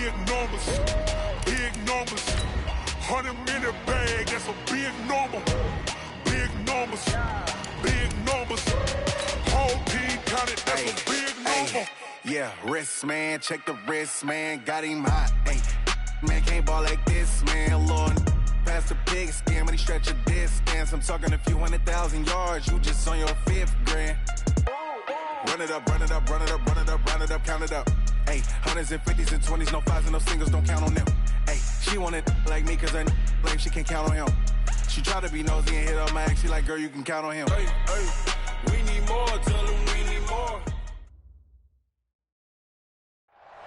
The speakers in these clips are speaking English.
big numbers, big numbers. 100-minute bag, that's a big number. Big numbers, big numbers. Whole team counted, that's a big number. Yeah, wrist, man, check the wrist, man. Got him hot, ayy. Man, can't ball like this, man. Lord, past the pig skin when he stretch a distance. I'm talking a few 100,000 yards, you just on your 5th grand. Run it up, run it up, run it up, run it up, run it up, count it up. Ayy, 100s and 50s and 20s, no 5s and no singles, don't count on them. Ayy, she wanted like me cause her lame, she can't count on him. She tried to be nosy and hit up my ex, she like, girl, you can count on him. Hey, we need more, tell them we need more.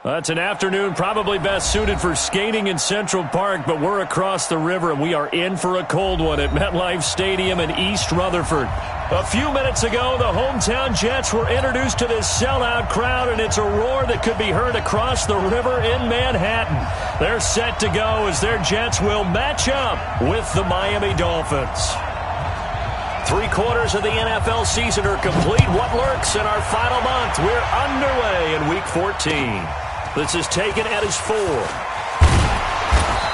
It's an afternoon probably best suited for skating in Central Park, but we're across the river and we are in for a cold one at MetLife Stadium in East Rutherford. A few minutes ago, the hometown Jets were introduced to this sellout crowd, and it's a roar that could be heard across the river in Manhattan. They're set to go as their Jets will match up with the Miami Dolphins. 3/4 of the NFL season are complete. What lurks in our final month? We're underway in Week 14. This is taken at his 4.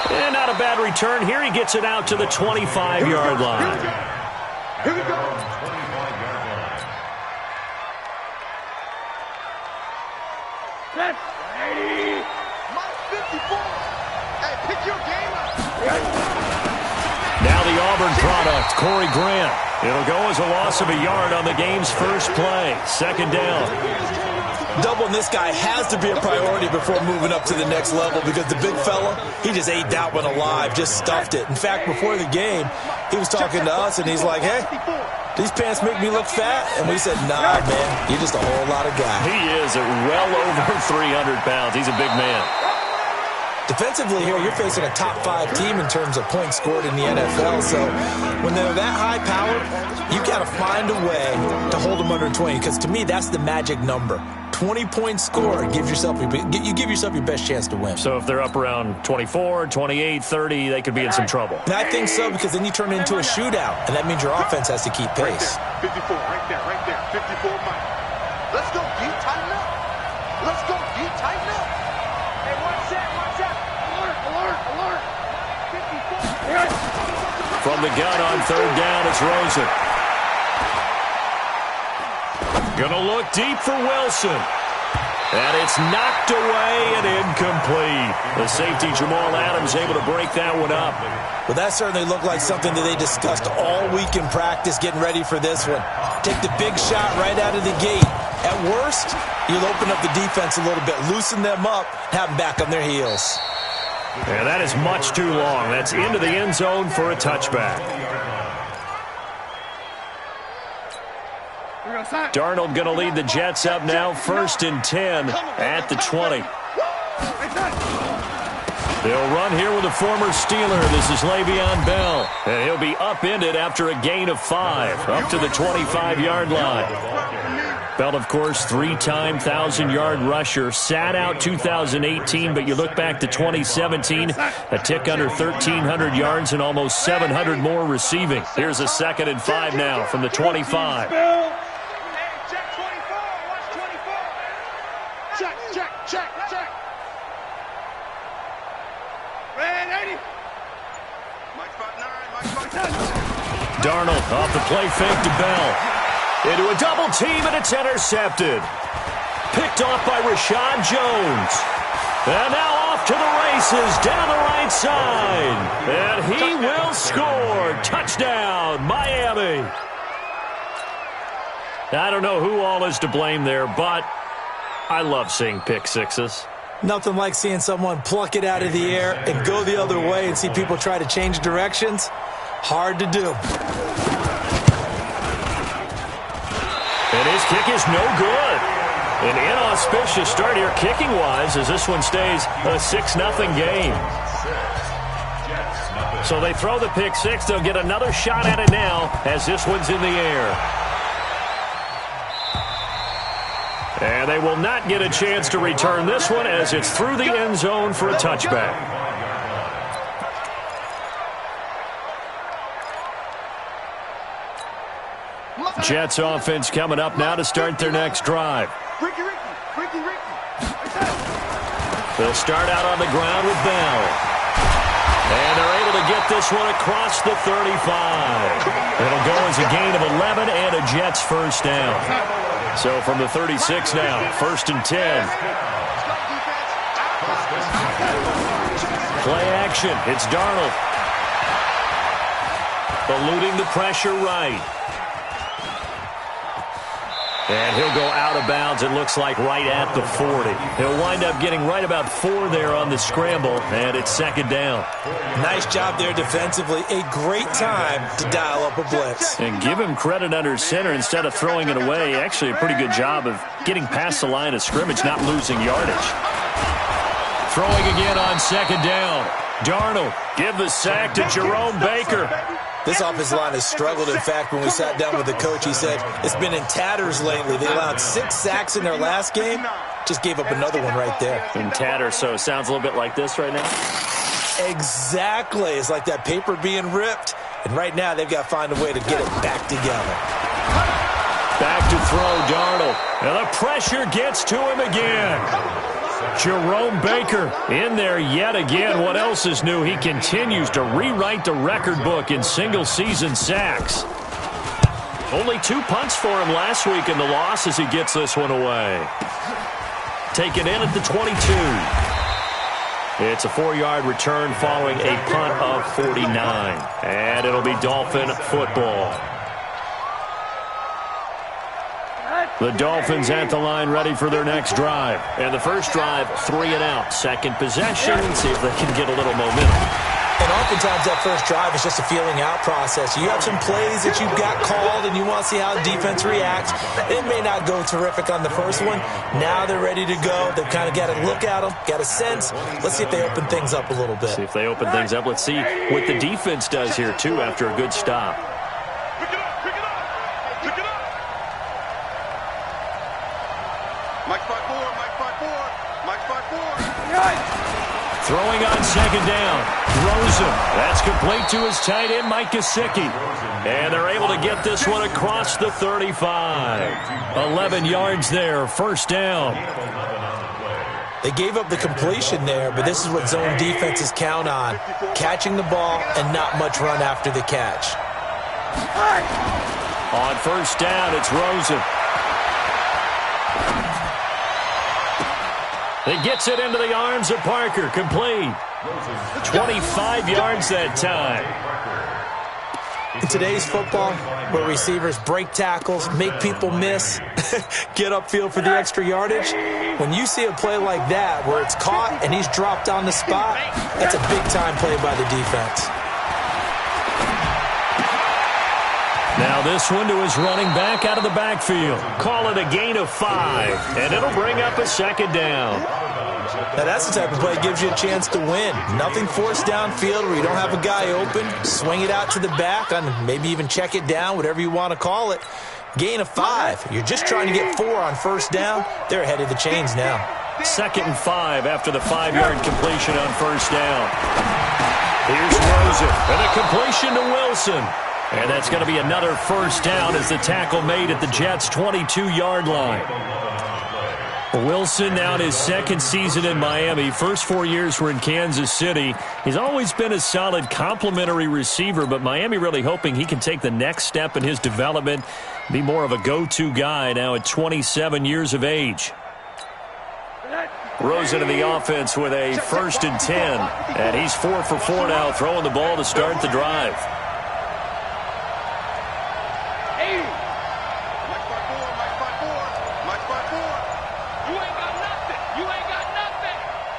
And not a bad return here. He gets it out to the 25-yard line. Here we go. That's 80. My 54. Hey, pick your game up. Now the Auburn product, Corey Grant. It'll go as a loss of a yard on the game's first play. Second down. Doubling this guy has to be a priority before moving up to the next level because the big fella, he just ate that one alive, just stuffed it. In fact, before the game, he was talking to us, and he's like, hey, these pants make me look fat? And we said, nah, man, you're just a whole lot of guy. He is at well over 300 pounds. He's a big man. Defensively here, you're facing a top 5 team in terms of points scored in the NFL. So when they're that high powered, you got to find a way to hold them under 20. Because to me, that's the magic number. 20-point score. You give yourself your best chance to win. So if they're up around 24, 28, 30, they could be in some trouble. And I think so, because then you turn it into a shootout, and that means your offense has to keep pace. 54, right there. 54, Mike. Let's go, D. Tighten up. Let's go, D. Tighten up. Hey, watch that. Alert. 54. From the gun on third down, it's Rosen. Gonna look deep for Wilson. And it's knocked away and incomplete. The safety, Jamal Adams, able to break that one up. Well, that certainly looked like something that they discussed all week in practice, getting ready for this one. Take the big shot right out of the gate. At worst, you'll open up the defense a little bit, loosen them up, have them back on their heels. And that is much too long. That's into the end zone for a touchback. Darnold going to lead the Jets up now, 1st and 10 at the 20. They'll run here with a former Steeler. This is Le'Veon Bell. And he'll be upended after a gain of 5, up to the 25-yard line. Bell, of course, 3-time 1,000-yard rusher. Sat out 2018, but you look back to 2017, a tick under 1,300 yards and almost 700 more receiving. Here's a 2nd and 5 now from the 25. Check. Red 80. Mike 5'9", Darnold off the play fake to Bell. Into a double team, and it's intercepted. Picked off by Rashad Jones. And now off to the races down the right side. And he will score. Touchdown, Miami. I don't know who all is to blame there, but I love seeing pick sixes. Nothing like seeing someone pluck it out of the air and go the other way and see people try to change directions. Hard to do. And his kick is no good. An inauspicious start here kicking-wise as this one stays a 6-0 game. So they throw the pick six. They'll get another shot at it now as this one's in the air. And they will not get a chance to return this one as it's through the end zone for a touchback. Jets offense coming up now to start their next drive. They'll start out on the ground with Bell. And they're able to get this one across the 35. It'll go as a gain of 11 and a Jets first down. So from the 36 now, 1st and 10. Play action. It's Darnold. Eluding the pressure right. And he'll go out of bounds, it looks like, right at the 40. He'll wind up getting right about 4 there on the scramble, and it's 2nd down. Nice job there defensively. A great time to dial up a blitz. And give him credit under center instead of throwing it away. Actually, a pretty good job of getting past the line of scrimmage, not losing yardage. Throwing again on 2nd down. Darnold, give the sack to Jerome Baker. This offensive line has struggled. In fact, when we sat down with the coach, he said it's been in tatters lately. They allowed 6 sacks in their last game. Just gave up another one right there. In tatters, so it sounds a little bit like this right now? Exactly. It's like that paper being ripped. And right now, they've got to find a way to get it back together. Back to throw, Darnold. And the pressure gets to him again. Jerome Baker in there yet again. What else is new? He continues to rewrite the record book in single-season sacks. Only 2 punts for him last week in the loss as he gets this one away. Taken in at the 22. It's a 4-yard return following a punt of 49. And it'll be Dolphin football. The Dolphins at the line ready for their next drive. And the first drive, 3 and out. Second possession, see if they can get a little momentum. And oftentimes that first drive is just a feeling out process. You have some plays that you've got called and you want to see how the defense reacts. It may not go terrific on the first one. Now they're ready to go. They've kind of got to look at them, got a sense. Let's see if they open things up a little bit. See if they open things up. Let's see what the defense does here, too, after a good stop. Throwing on 2nd down. Rosen. That's complete to his tight end, Mike Gesicki. And they're able to get this one across the 35. 11 yards there. First down. They gave up the completion there, but this is what zone defenses count on. Catching the ball and not much run after the catch. On first down, it's Rosen. He gets it into the arms of Parker. Complete. 25 yards that time. In today's football, where receivers break tackles, make people miss, get upfield for the extra yardage, when you see a play like that where it's caught and he's dropped on the spot, that's a big-time play by the defense. Now this one to his running back out of the backfield. Call it a gain of 5, and it'll bring up a 2nd down. Now that's the type of play that gives you a chance to win. Nothing forced downfield where you don't have a guy open. Swing it out to the back, and maybe even check it down, whatever you want to call it. Gain of 5. You're just trying to get 4 on first down. They're ahead of the chains now. 2nd and 5 after the 5-yard completion on first down. Here's Rosen, and a completion to Wilson. And that's going to be another first down as the tackle made at the Jets' 22-yard line. Wilson now in his 2nd season in Miami. First 4 years were in Kansas City. He's always been a solid complementary receiver, but Miami really hoping he can take the next step in his development, be more of a go-to guy now at 27 years of age. Rosen in the offense with a 1st and 10. And he's 4 for 4 now, throwing the ball to start the drive.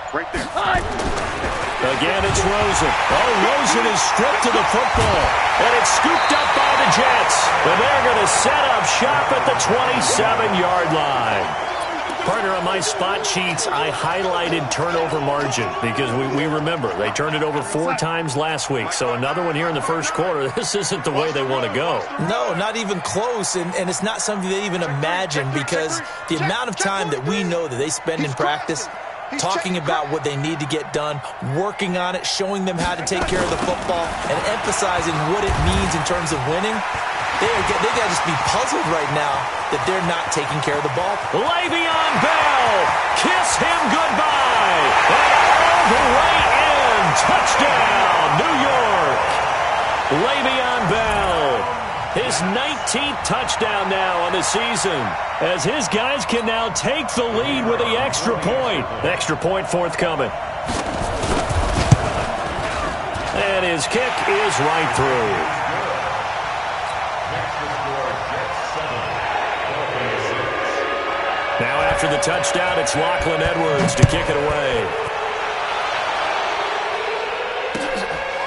Right there. Again, it's Rosen. Oh, Rosen is stripped to the football. And it's scooped up by the Jets. And they're going to set up shop at the 27-yard line. Partner, on my spot sheets, I highlighted turnover margin because we remember they turned it over 4 times last week. So another one here in the first quarter. This isn't the way they want to go. No, not even close. And it's not something they even imagine because the amount of time that we know that they spend in practice talking about what they need to get done, working on it, showing them how to take care of the football, and emphasizing what it means in terms of winning, They got to just be puzzled right now that they're not taking care of the ball. Le'Veon Bell, kiss him goodbye. And all the way in. Touchdown, New York. Le'Veon Bell, his 19th touchdown now on the season, as his guys can now take the lead with the extra point. Extra point forthcoming. And his kick is right through. Now after the touchdown, it's Lachlan Edwards to kick it away.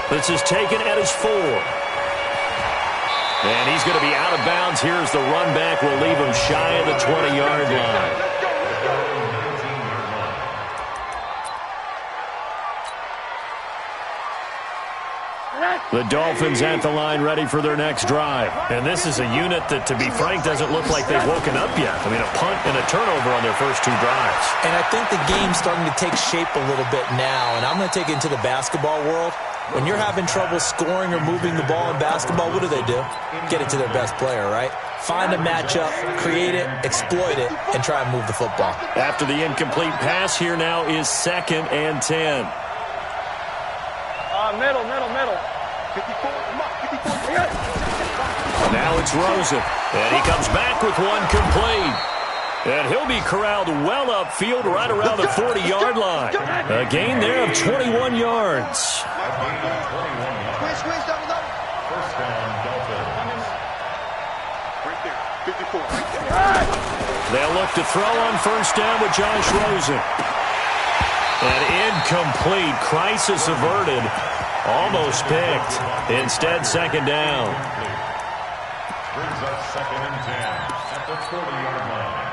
This is taken at his 4. And he's going to be out of bounds. Here's the run back. Will leave him shy of the 20-yard line. The Dolphins at the line ready for their next drive. And this is a unit that, to be frank, doesn't look like they've woken up yet. I mean, a punt and a turnover on their first 2 drives. And I think the game's starting to take shape a little bit now. And I'm going to take it into the basketball world. When you're having trouble scoring or moving the ball in basketball, what do? Get it to their best player, right? Find a matchup, create it, exploit it, and try and move the football. After the incomplete pass, here now is 2nd and 10. Middle. 54, Now it's Rosen, and he comes back with one complete. And he'll be corralled well upfield right around the 40-yard line. A gain there of 21 yards. Squeeze, double. First down, Dolphins. Right there, 54. They'll look to throw on first down with Josh Rosen. And incomplete. Crisis averted. Almost picked. Instead, 2nd down. Brings up 2nd and 10 at the 40-yard line.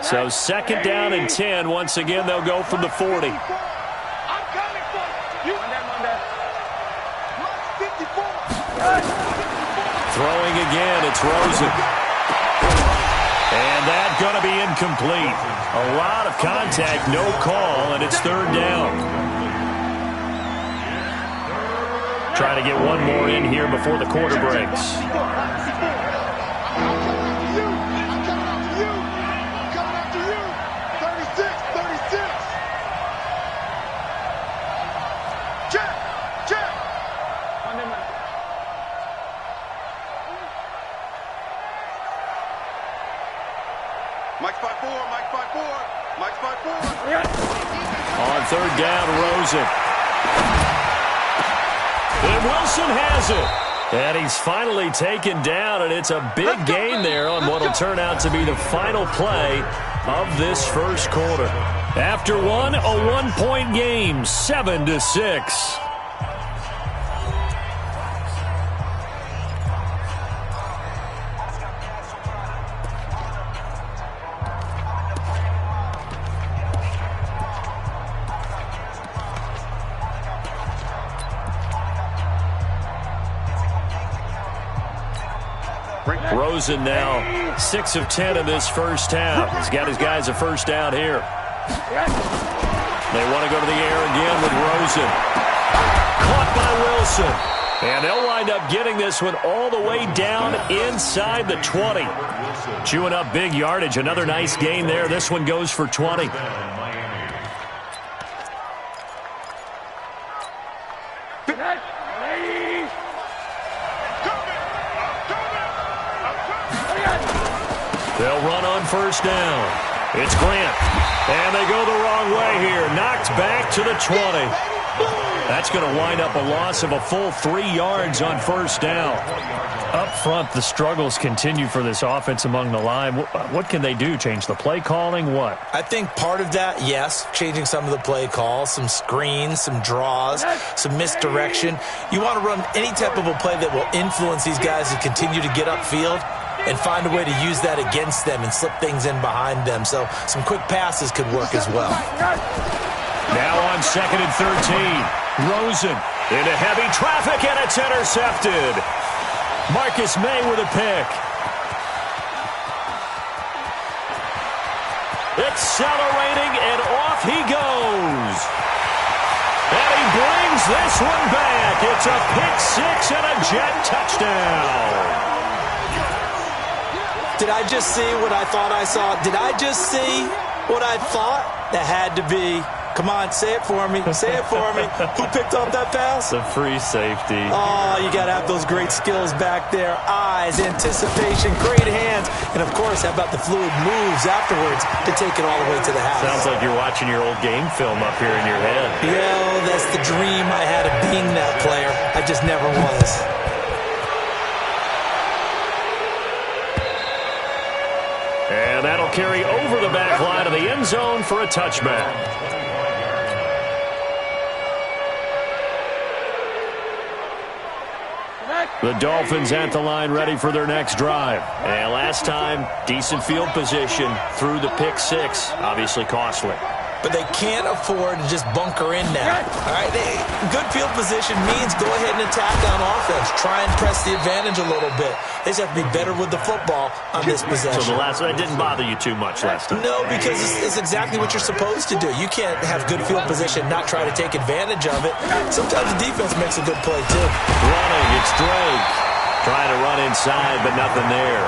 So 2nd down and 10. Once again, they'll go from the 40. I'm coming for you. Throwing again, it's Rosen. And that's going to be incomplete. A lot of contact, no call, and it's 3rd down. Trying to get one more in here before the quarter breaks. Mike's 5-4. On 3rd down, Rosen. And Wilson has it. And he's finally taken down, and it's a big gain there on what will turn out to be the final play of this first quarter. After one, a 1-point game, 7-6. Rosen now 6 of 10 in this first half. He's got his guys a first down here. They want to go to the air again with Rosen. Caught by Wilson. And they'll wind up getting this one all the way down inside the 20. Chewing up big yardage. Another nice gain there. This one goes for 20. They'll run on first down. It's Grant. And they go the wrong way here. Knocked back to the 20. That's going to wind up a loss of a full 3 yards on first down. Up front, the struggles continue for this offense among the line. What can they do? Change the play calling? What? I think part of that, yes, changing some of the play calls, some screens, some draws, some misdirection. You want to run any type of a play that will influence these guys to continue to get upfield and find a way to use that against them and slip things in behind them. So some quick passes could work as well. Now on 2nd and 13. Rosen into heavy traffic, and it's intercepted. Marcus May with a pick. accelerating, and off he goes. And he brings this one back. It's a pick six and a Jet touchdown. Did I just see what I thought I saw? Did I just see what I thought? That had to be. Come on, say it for me. Say it for me. Who picked up that pass? The free safety. Oh, you got to have those great skills back there. Eyes, anticipation, great hands. And, of course, how about the fluid moves afterwards to take it all the way to the house? Sounds like you're watching your old game film up here in your head. Yeah, that's the dream I had of being that player. I just never was. And that'll carry over the back line of the end zone for a touchback. The Dolphins at the line ready for their next drive. And last time, decent field position through the pick six. Obviously costly. But they can't afford to just bunker in now. All right, good field position means go ahead and attack on offense. Try and press the advantage a little bit. They just have to be better with the football on this possession. So the last one didn't bother you too much last time? No, because it's exactly what you're supposed to do. You can't have good field position, not try to take advantage of it. Sometimes the defense makes a good play, too. Running, it's Drake. Trying to run inside, but nothing there.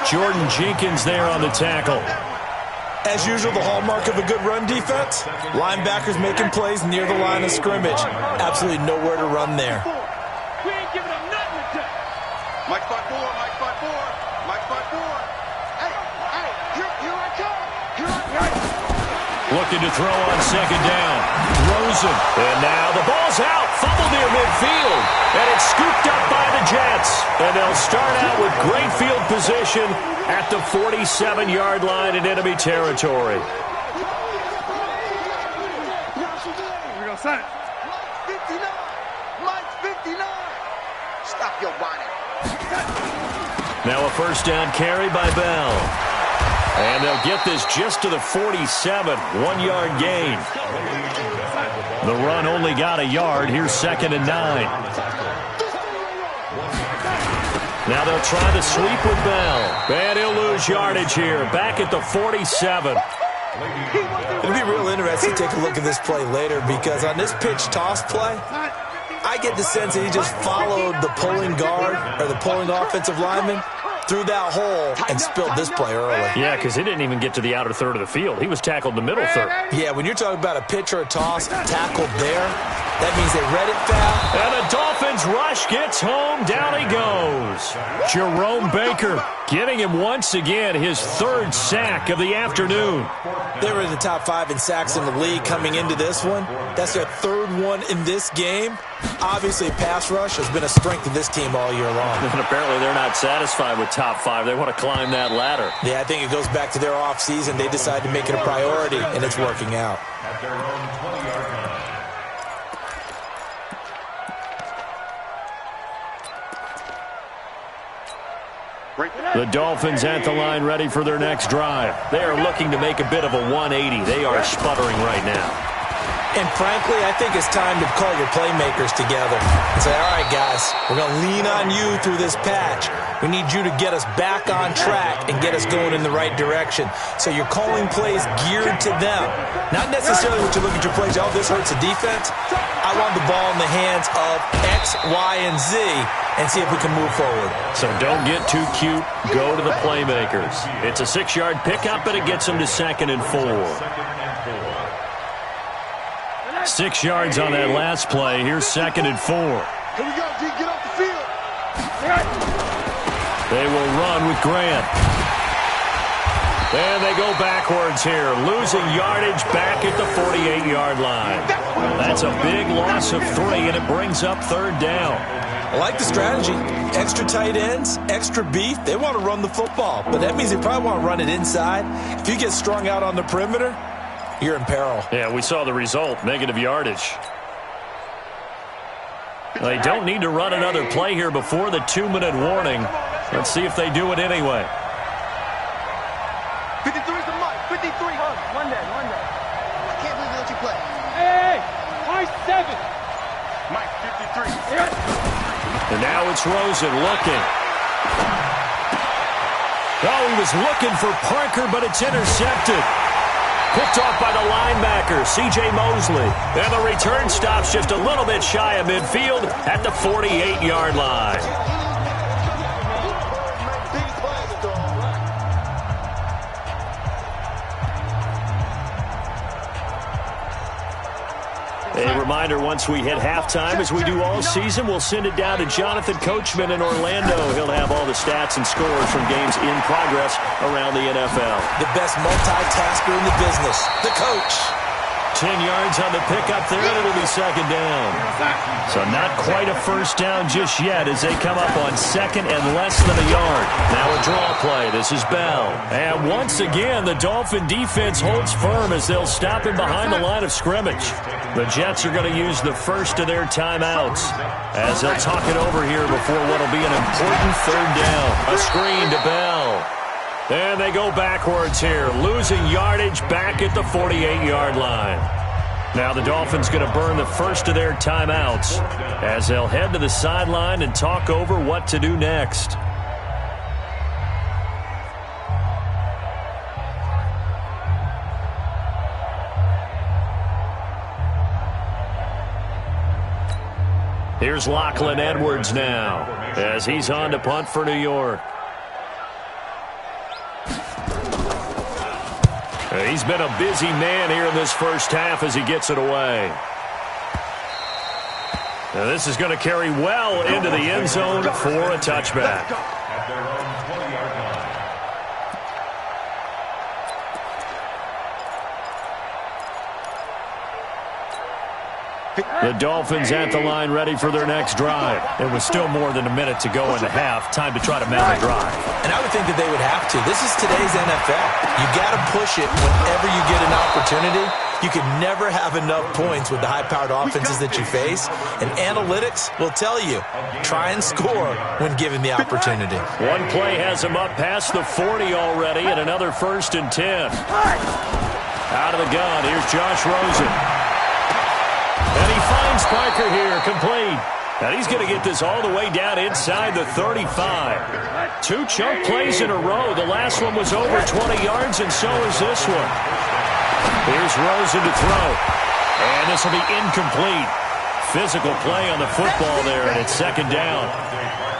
Jordan Jenkins there on the tackle. As usual, the hallmark of a good run defense, linebackers making plays near the line of scrimmage. Absolutely nowhere to run there. We ain't giving them nothing to do. Mike spot four, Mike spot four, Mike spot four. Hey, here I come. Here I come. Looking to throw on second down. Rosen. And now the ball's out. Fumble near midfield. And it's scooped up by the Jets. And they'll start out with great field position at the 47-yard line in enemy territory. Here we go, son. 59. Mike's 59. Stop your whining. Now a first down carry by Bell. And they'll get this just to the 47, 1-yard gain. The run only got a yard. Here's 2nd and 9. Now they'll try the sweep with Bell. And he'll lose yardage here. Back at the 47. It'll be real interesting to take a look at this play later because on this pitch toss play, I get the sense that he just followed the pulling guard or the pulling offensive lineman through that hole and spilled this play early. Yeah, because he didn't even get to the outer third of the field. He was tackled in the middle third. Yeah, when you're talking about a pitch or a toss, tackled there, that means they read it foul. And the Dolphins rush gets home. Down he goes. Jerome Baker getting him once again his 3rd sack of the afternoon. They were in the top 5 in sacks in the league coming into this one. That's their 3rd one in this game. Obviously, pass rush has been a strength of this team all year long. And apparently they're not satisfied with top 5. They want to climb that ladder. Yeah, I think it goes back to their offseason. They decided to make it a priority, and it's working out. The Dolphins at the line ready for their next drive. They are looking to make a bit of a 180. They are sputtering right now. And frankly, I think it's time to call your playmakers together and say, all right, guys, we're going to lean on you through this patch. We need you to get us back on track and get us going in the right direction. So you're calling plays geared to them. Not necessarily what you look at your plays, oh, this hurts the defense. I want the ball in the hands of X, Y, and Z and see if we can move forward. So don't get too cute. Go to the playmakers. It's a 6-yard pickup, but it gets them to 2nd and 4. 6 yards on that last play. Here's 2nd and 4. Here we go, G. Get off the field. They will run with Grant. And they go backwards here, losing yardage back at the 48-yard line. That's a big loss of 3, and it brings up 3rd down. I like the strategy. Extra tight ends, extra beef. They want to run the football, but that means they probably want to run it inside. If you get strung out on the perimeter, you're in peril. Yeah, we saw the result, negative yardage. They don't need to run another play here before the 2-minute warning. Let's see if they do it anyway. 53 is the mic. 53. One day. I can't believe they let you play. Hey, Mike 7. Mike 53. And now it's Rosen looking. Oh, he was looking for Parker, but it's intercepted. Picked off by the linebacker, C.J. Mosley. And the return stops just a little bit shy of midfield at the 48-yard line. A reminder, once we hit halftime, as we do all season, we'll send it down to Jonathan Coachman in Orlando. He'll have all the stats and scores from games in progress around the NFL. The best multitasker in the business, the coach. 10 yards on the pickup there, and it'll be second down. So not quite a first down just yet as they come up on second and less than a yard. Now a draw play. This is Bell. And once again, the Dolphin defense holds firm as they'll stop him behind the line of scrimmage. The Jets are going to use the first of their timeouts as they'll talk it over here before what will be an important third down. A screen to Bell. And they go backwards here, losing yardage back at the 48-yard line. Now the Dolphins going to burn the first of their timeouts as they'll head to the sideline and talk over what to do next. Here's Lachlan Edwards now as he's on to punt for New York. He's been a busy man here in this first half as he gets it away. Now this is going to carry well into the end zone for a touchback. The Dolphins at the line ready for their next drive. It was still more than a minute to go in the half. Time to try to mount a drive. And I would think that they would have to. This is today's NFL. You got to push it whenever you get an opportunity. You can never have enough points with the high-powered offenses that you face. And analytics will tell you, try and score when given the opportunity. One play has him up past the 40 already, and another 1st and 10. Out of the gun, here's Josh Rosen. And he finds Parker here, complete. And he's going to get this all the way down inside the 35. 2 chunk plays in a row. The last one was over 20 yards, and so is this one. Here's Rosen to throw. And this will be incomplete. Physical play on the football there, and it's second down.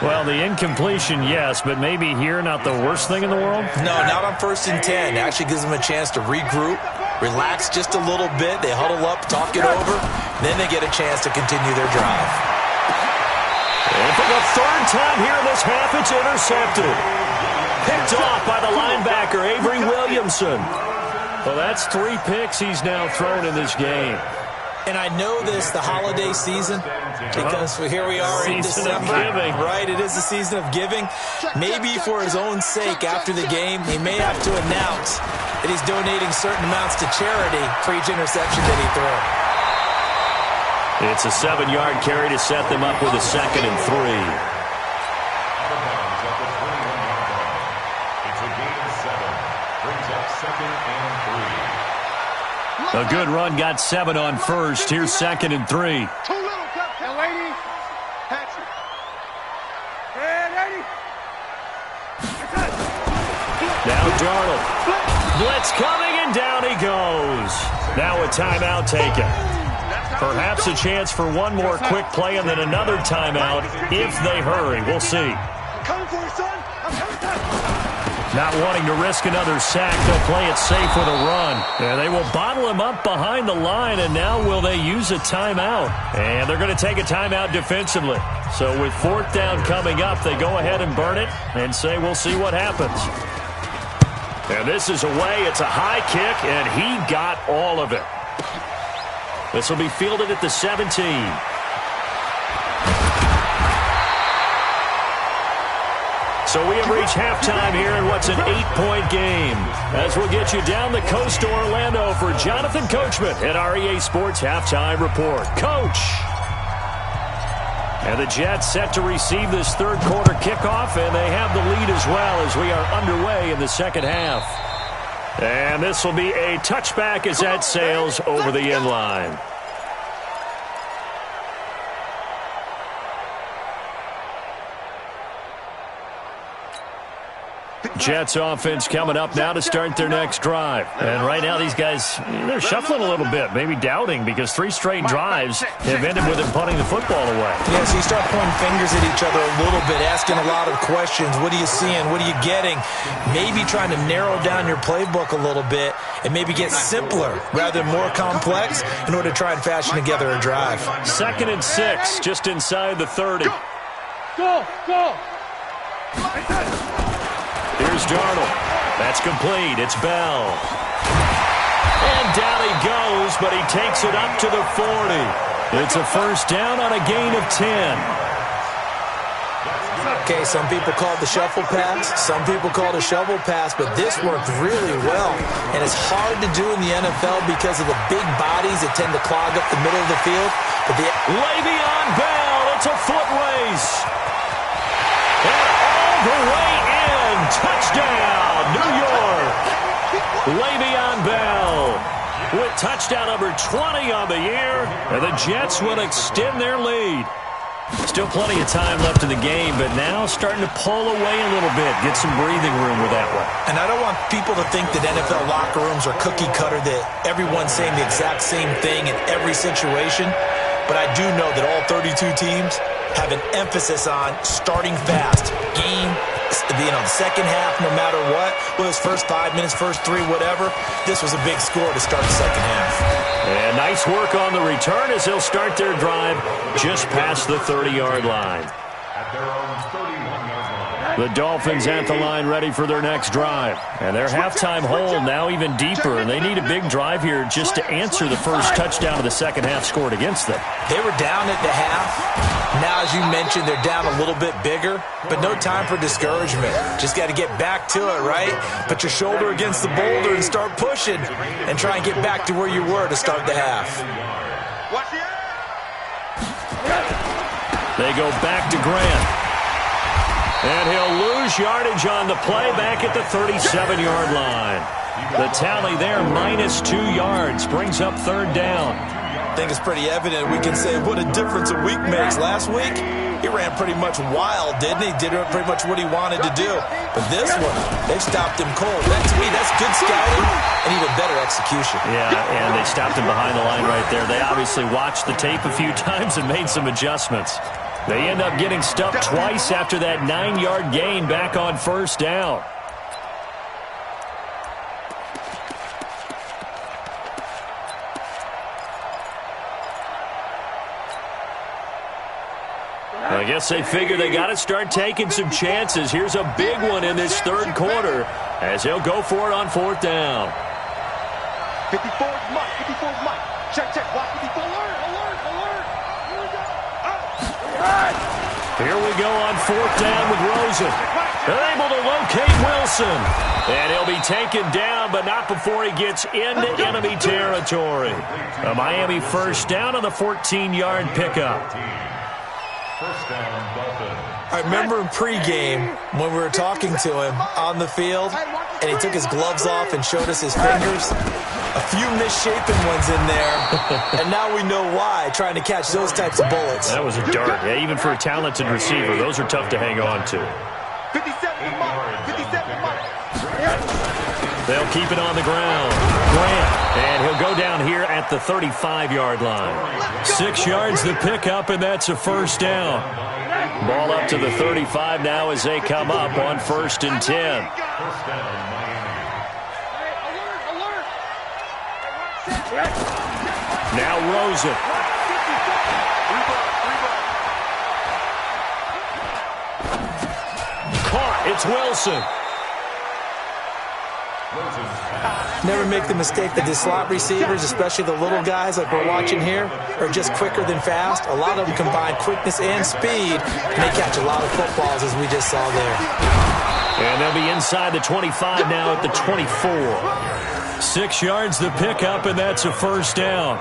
Well, the incompletion, yes, but maybe here not the worst thing in the world? No, not on 1st and 10. Actually gives them a chance to regroup, relax just a little bit. They huddle up, talk it over. Then they get a chance to continue their drive. And for the third time here in this half, it's intercepted. Picked off by the linebacker, Avery Williamson. Well, that's 3 picks he's now thrown in this game. And I know this, the holiday season, because here we are in December, right? It is the season of giving. Maybe for his own sake, after the game, he may have to announce that he's donating certain amounts to charity for each interception that he throws. It's a 7-yard carry to set them up with a 2nd and 3. A good run, got 7 on first. Here's 2nd and 3. Too little, hey, lady. Patch it. Hey, lady. Now Darnold. Blitz coming, and down he goes. Now a timeout taken. Perhaps a chance for one more quick play and then another timeout if they hurry. We'll see. I'm coming for you, son. I'm coming. Not wanting to risk another sack, they'll play it safe with a run. And they will bottle him up behind the line, and now will they use a timeout? And they're going to take a timeout defensively. So with 4th down coming up, they go ahead and burn it and say we'll see what happens. And this is away. It's a high kick, and he got all of it. This will be fielded at the 17. So we have reached halftime here in what's an 8-point game. As we'll get you down the coast to Orlando for Jonathan Coachman at our EA Sports Halftime Report. Coach! And the Jets set to receive this third quarter kickoff, and they have the lead as well as we are underway in the second half. And this will be a touchback as that sails over the end line. Jets offense coming up now to start their next drive. And right now these guys, they're shuffling a little bit, maybe doubting, because 3 straight drives have ended with them punting the football away. Yeah, so you start pointing fingers at each other a little bit, asking a lot of questions. What are you seeing? What are you getting? Maybe trying to narrow down your playbook a little bit and maybe get simpler rather than more complex in order to try and fashion together a drive. 2nd and 6, just inside the 30. Go! Here's Darnold. That's complete. It's Bell. And down he goes, but he takes it up to the 40. It's a first down on a gain of 10. Okay, some people call it the shuffle pass. Some people call it a shovel pass, but this worked really well. And it's hard to do in the NFL because of the big bodies that tend to clog up the middle of the field. But Le'Veon Bell. It's a foot race. And all the way in. Touchdown, New York. Le'Veon Bell with touchdown number 20 on the year. And the Jets will extend their lead. Still plenty of time left in the game, but now starting to pull away a little bit, get some breathing room with that one. And I don't want people to think that NFL locker rooms are cookie cutter, that everyone's saying the exact same thing in every situation. But I do know that all 32 teams have an emphasis on starting fast. Game, the second half, no matter what, whether it's first 5 minutes, first 3, whatever, this was a big score to start the second half. And nice work on the return as they'll start their drive just past the 30-yard line. The Dolphins at the line ready for their next drive. And their halftime hole now even deeper, and they need a big drive here just to answer the first touchdown of the second half scored against them. They were down at the half. Now, as you mentioned, they're down a little bit bigger, but no time for discouragement. Just got to get back to it, right? Put your shoulder against the boulder and start pushing and try and get back to where you were to start the half. They go back to Grant. And he'll lose yardage on the play back at the 37-yard line. The tally there, -2 yards, brings up third down. I think it's pretty evident. We can say what a difference a week makes. Last week, he ran pretty much wild, didn't he? Did pretty much what he wanted to do. But this one, they stopped him cold. That, to me, that's good scouting and even better execution. Yeah, and they stopped him behind the line right there. They obviously watched the tape a few times and made some adjustments. They end up getting stuffed twice after that 9-yard gain back on first down. I guess they figure they got to start taking some chances. Here's a big one in this third quarter as he'll go for it on fourth down. 54 is Mike. 54 is Mike. Check. Block 54. Alert. Here we go. Here we go on fourth down with Rosen. They're able to locate Wilson. And he'll be taken down, but not before he gets into enemy territory. A Miami first down on the 14-yard pickup. I remember in pregame when we were talking to him on the field, and he took his gloves off and showed us his fingers. A few misshapen ones in there, and now we know why, trying to catch those types of bullets. That was a dart. Yeah, even for a talented receiver, those are tough to hang on to. 57 Mike. 57 Mike. They'll keep it on the ground. Grant, and he'll go down here at the 35-yard line. 6 yards the pickup, and that's a first down. Ball up to the 35 now as they come up on 1st and 10. Now Rosen. Caught. It's Wilson. Never make the mistake that the slot receivers, especially the little guys like we're watching here, are just quicker than fast. A lot of them combine quickness and speed, and they catch a lot of footballs, as we just saw there. And they'll be inside the 25 now at the 24. 6 yards the pickup, and that's a first down.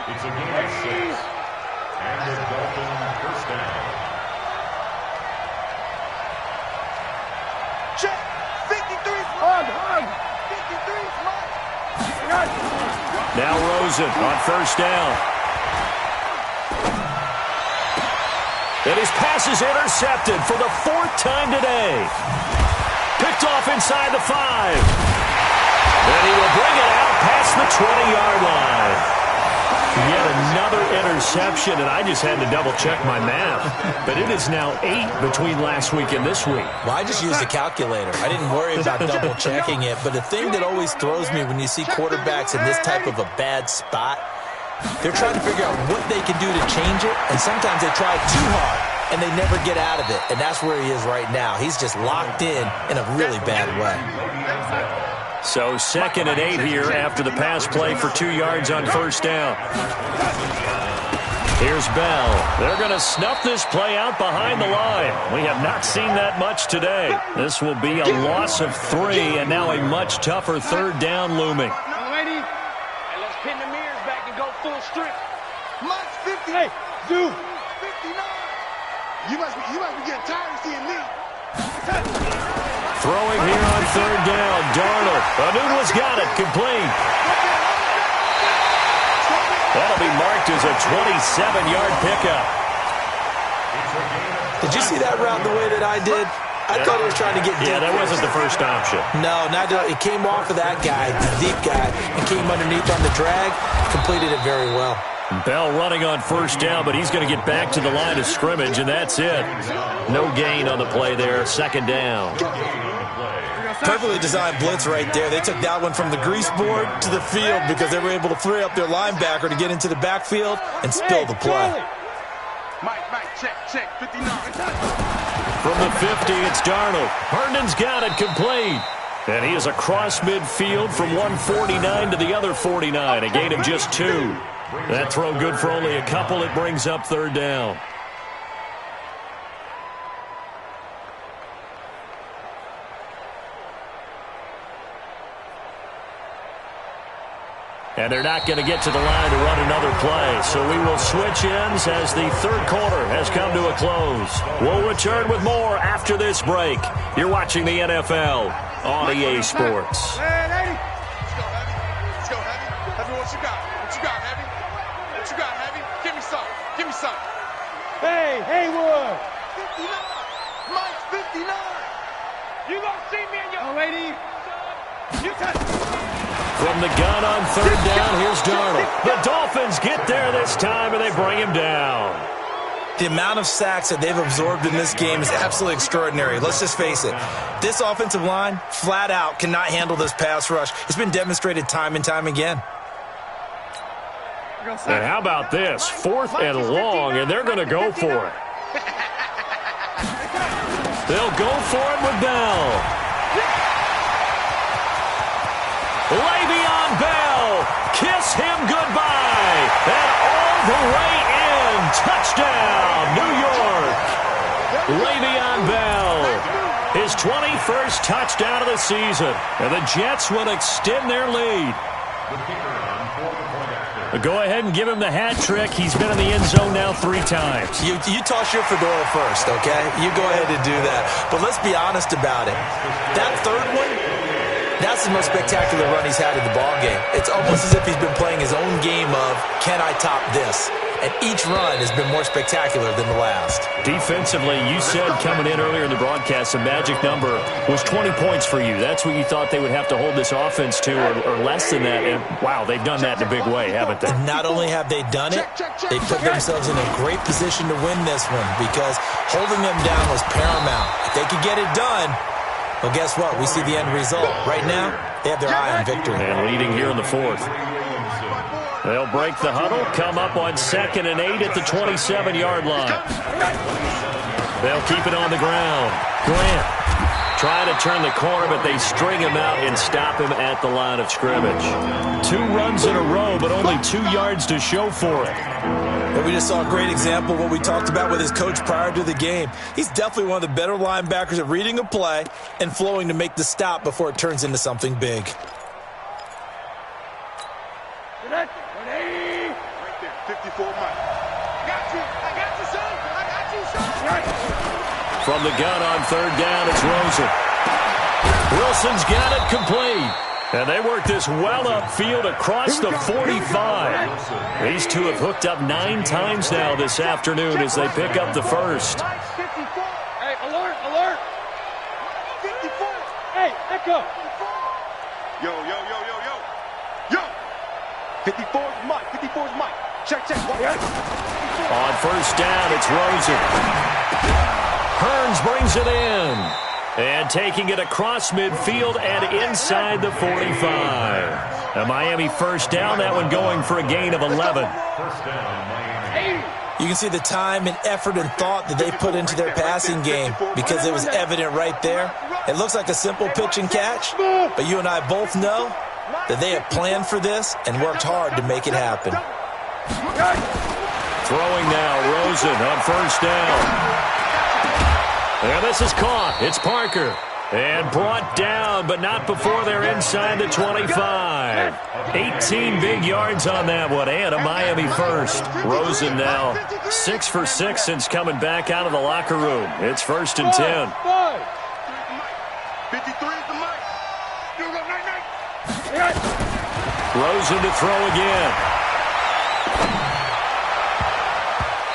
It's a gain of 6. And the Dolphin first down. Check. 53's Mike. 53's Mike. Now Rosen on first down. And his pass is intercepted for the 4th time today. Picked Picked off inside the 5. And he will bring it out past the 20-yard line. Yet another interception, and I just had to double-check my math. But it is now 8 between last week and this week. Well, I just used a calculator. I didn't worry about double-checking it. But the thing that always throws me when you see quarterbacks in this type of a bad spot, they're trying to figure out what they can do to change it, and sometimes they try too hard, and they never get out of it. And that's where he is right now. He's just locked in a really bad way. So 2nd and 8 here after the pass play for 2 yards on first down. Here's Bell. They're going to snuff this play out behind the line. We have not seen that much today. This will be a loss of 3, and now a much tougher 3rd down looming. Ready? Hey, let's pin the mirrors back and go full strip. Mike's 50. Hey, dude. 59. You must be getting tired of seeing me. Throwing here on 3rd down. Darnold. Anuno's got it. Complete. That'll be marked as a 27-yard pickup. Did you see that route the way that I did? I thought he was trying to get deep. Yeah, that wasn't the first option. No, it came off of that guy, the deep guy, and came underneath on the drag. Completed it very well. Bell running on first down, but he's going to get back to the line of scrimmage, and that's it. No gain on the play there. 2nd down. Perfectly designed blitz right there. They took that one from the grease board to the field because they were able to free up their linebacker to get into the backfield and spill the play. Mike, check, 59. From the 50, it's Darnold. Herndon's got it complete. And he is across midfield from 149 to the other 49, a gain of just 2. That throw good for only a couple. It brings up 3rd down. And they're not going to get to the line to run another play. So we will switch ends as the 3rd quarter has come to a close. We'll return with more after this break. You're watching the NFL on EA Sports. Hey, lady. Let's go, Heavy. Heavy, what you got? What you got, Heavy? What you got, Heavy? Give me some. Hey, Haywood. 59. Mike's 59. You gonna see me in your lady? You touch. From the gun on 3rd down, here's Darnold. The Dolphins get there this time, and they bring him down. The amount of sacks that they've absorbed in this game is absolutely extraordinary. Let's just face it. This offensive line, flat out, cannot handle this pass rush. It's been demonstrated time and time again. And how about this? 4th and long, and they're going to go for it. They'll go for it with Bell. Le'Veon Bell, kiss him goodbye, and all the way in, touchdown, New York. Le'Veon Bell, his 21st touchdown of the season, and the Jets will extend their lead. Go ahead and give him the hat trick. He's been in the end zone now 3 times. You toss your fedora first, okay? You go ahead and do that. But let's be honest about it. That 3rd one, that's the most spectacular run he's had in the ballgame. It's almost as if he's been playing his own game of, can I top this? And each run has been more spectacular than the last. Defensively, you said coming in earlier in the broadcast, the magic number was 20 points for you. That's what you thought they would have to hold this offense to, or less than that. And, wow, they've done that in a big way, haven't they? And not only have they done it, they put themselves in a great position to win this one because holding them down was paramount. If they could get it done, well, guess what? We see the end result. Right now, they have their eye on victory. And leading here in the 4th. They'll break the huddle, come up on 2nd and 8 at the 27-yard line. They'll keep it on the ground. Grant trying to turn the corner, but they string him out and stop him at the line of scrimmage. 2 runs in a row, but only 2 yards to show for it. But we just saw a great example of what we talked about with his coach prior to the game. He's definitely one of the better linebackers at reading a play and flowing to make the stop before it turns into something big. Right there, 54 Mike. I got you, son. From the gun on 3rd down, it's Rosen. Wilson's got it complete. And they work this well upfield across the 45. These two have hooked up 9 times now this afternoon as they pick up the first. Hey, alert. 54. Hey, Echo. Yo. 54's Mike. 54's Mike. Check. On first down, it's Rosen. Hearns brings it in. And taking it across midfield and inside the 45. A Miami first down, that one going for a gain of 11. You can see the time and effort and thought that they put into their passing game because it was evident right there. It looks like a simple pitch and catch, but you and I both know that they have planned for this and worked hard to make it happen. Throwing now, Rosen on first down. And this is caught. It's Parker. And brought down, but not before they're inside the 25. 18 big yards on that one, and a Miami first. Rosen now 6 for 6 since coming back out of the locker room. It's 1st and 10. 53 is the mic. Rosen to throw again.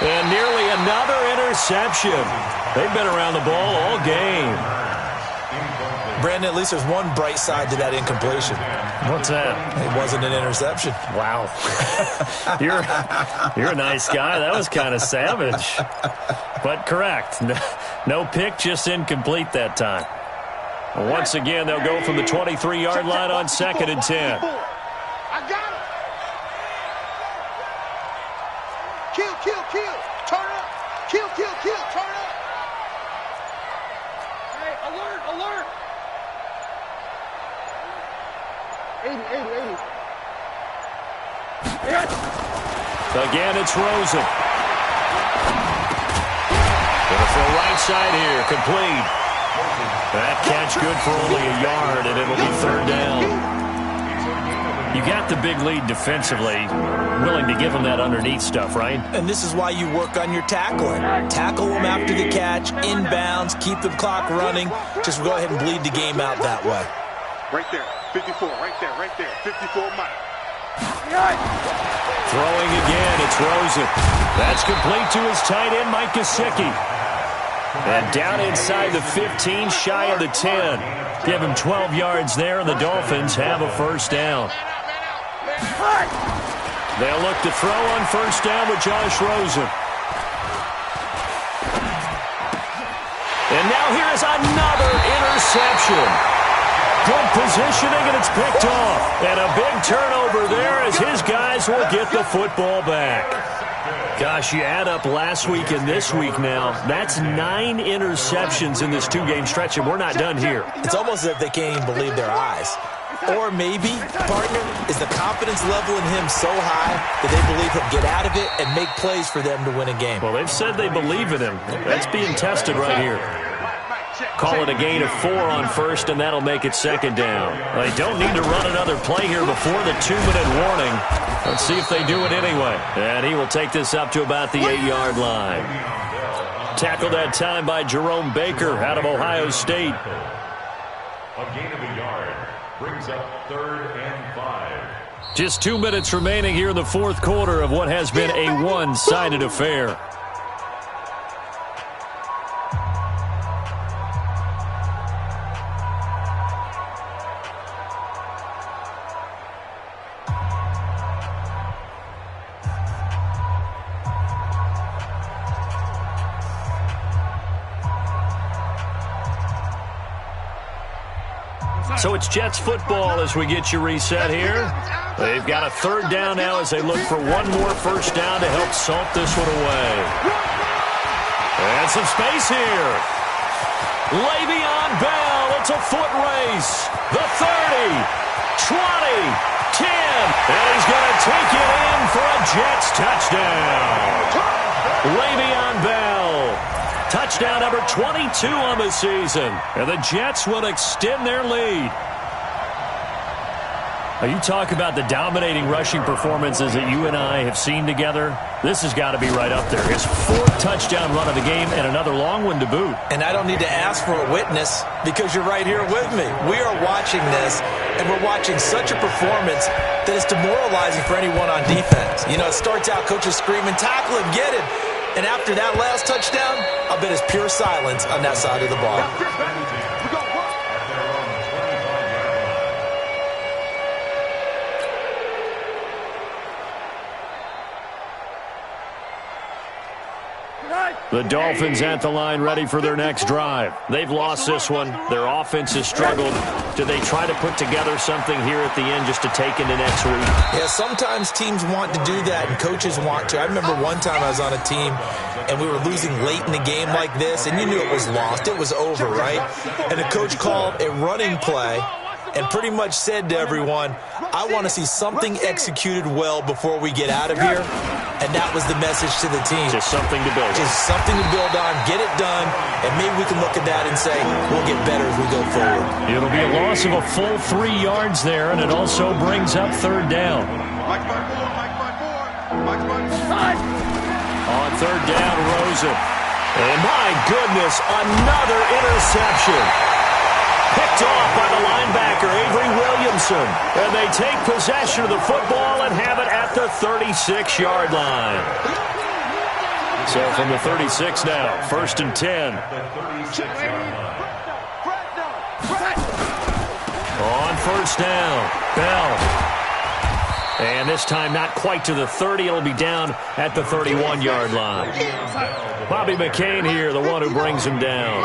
And nearly another interception. They've been around the ball all game. Brandon, at least there's one bright side to that incompletion. What's that? It wasn't an interception. Wow. You're a nice guy. That was kind of savage. But correct. No pick, just incomplete that time. Once again, they'll go from the 23-yard line on 2nd and 10. I got him. Kill. Turn up. Kill. Turn up. Hey, alert. 80. Again, it's Rosen. Gonna throw right side here, complete. That catch good for only a yard, and it'll be 3rd down. You got the big lead defensively, willing to give them that underneath stuff, right? And this is why you work on your tackling. Tackle them after the catch, inbounds, keep the clock running. Just go ahead and bleed the game out that way. Right there. 54, right there. 54 Mike. Throwing again, it's Rosen. That's complete to his tight end, Mike Gesicki. And down inside the 15, shy of the 10. Give him 12 yards there, and the Dolphins have a first down. They'll look to throw on first down with Josh Rosen. And now here's another interception. Good positioning, and it's picked off. And a big turnover there as his guys will get the football back. Gosh, you add up last week and this week now, that's 9 interceptions in this 2-game stretch, and we're not done here. It's almost as if they can't even believe their eyes. Or maybe, partner, is the confidence level in him so high that they believe he'll get out of it and make plays for them to win a game. Well, they've said they believe in him. That's being tested right here. Call it a gain of 4 on first, and that'll make it 2nd down. They don't need to run another play here before the 2-minute warning. Let's see if they do it anyway. And he will take this up to about the 8-yard line. Tackled that time by Jerome Baker out of Ohio State. A gain of a yard brings up 3rd and 5. Just 2 minutes remaining here in the 4th quarter of what has been a one-sided affair. So it's Jets football as we get you reset here. They've got a 3rd down now as they look for one more first down to help salt this one away. And some space here. Le'Veon Bell, it's a foot race. The 30, 20, 10. And he's going to take it in for a Jets touchdown. Le'Veon Bell. Touchdown number 22 on the season. And the Jets will extend their lead. Now, you talk about the dominating rushing performances that you and I have seen together. This has got to be right up there. His 4th touchdown run of the game and another long one to boot. And I don't need to ask for a witness because you're right here with me. We are watching this, and we're watching such a performance that is demoralizing for anyone on defense. You know, it starts out coaches screaming, tackle him, get him. And after that last touchdown, I'll bet it's pure silence on that side of the ball. The Dolphins at the line ready for their next drive. They've lost this one. Their offense has struggled. Do they try to put together something here at the end just to take into next week? Yeah, sometimes teams want to do that and coaches want to. I remember one time I was on a team and we were losing late in the game like this, and you knew it was lost. It was over, right? And the coach called a running play and pretty much said to everyone, I want to see something executed well before we get out of here. And that was the message to the team. Just something to build on. Just something to build on, get it done, and maybe we can look at that and say, we'll get better as we go forward. It'll be a loss of a full 3 yards there, and it also brings up third down. On third down, Rosen. And my goodness, another interception. Picked off by the linebacker, Avery Williamson. And they take possession of the football and have it at the 36-yard line. So from the 36 now, 1st and 10. On first down, Bell. And this time not quite to the 30. It'll be down at the 31-yard line. Bobby McCain here, the one who brings him down.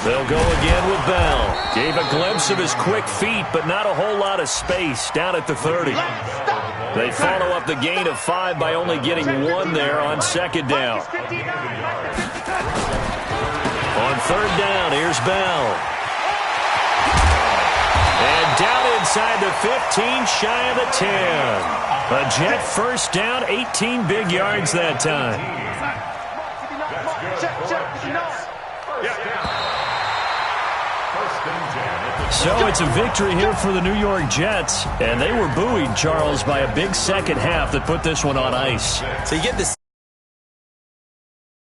They'll go again with Bell. Gave a glimpse of his quick feet, but not a whole lot of space down at the 30. They follow up the gain of 5 by only getting 1 there on second down. On third down, here's Bell. And down inside the 15, shy of the 10. A Jet first down, 18 big yards that time. So it's a victory here for the New York Jets, and they were buoyed, Charles, by a big second half that put this one on ice. So you get this.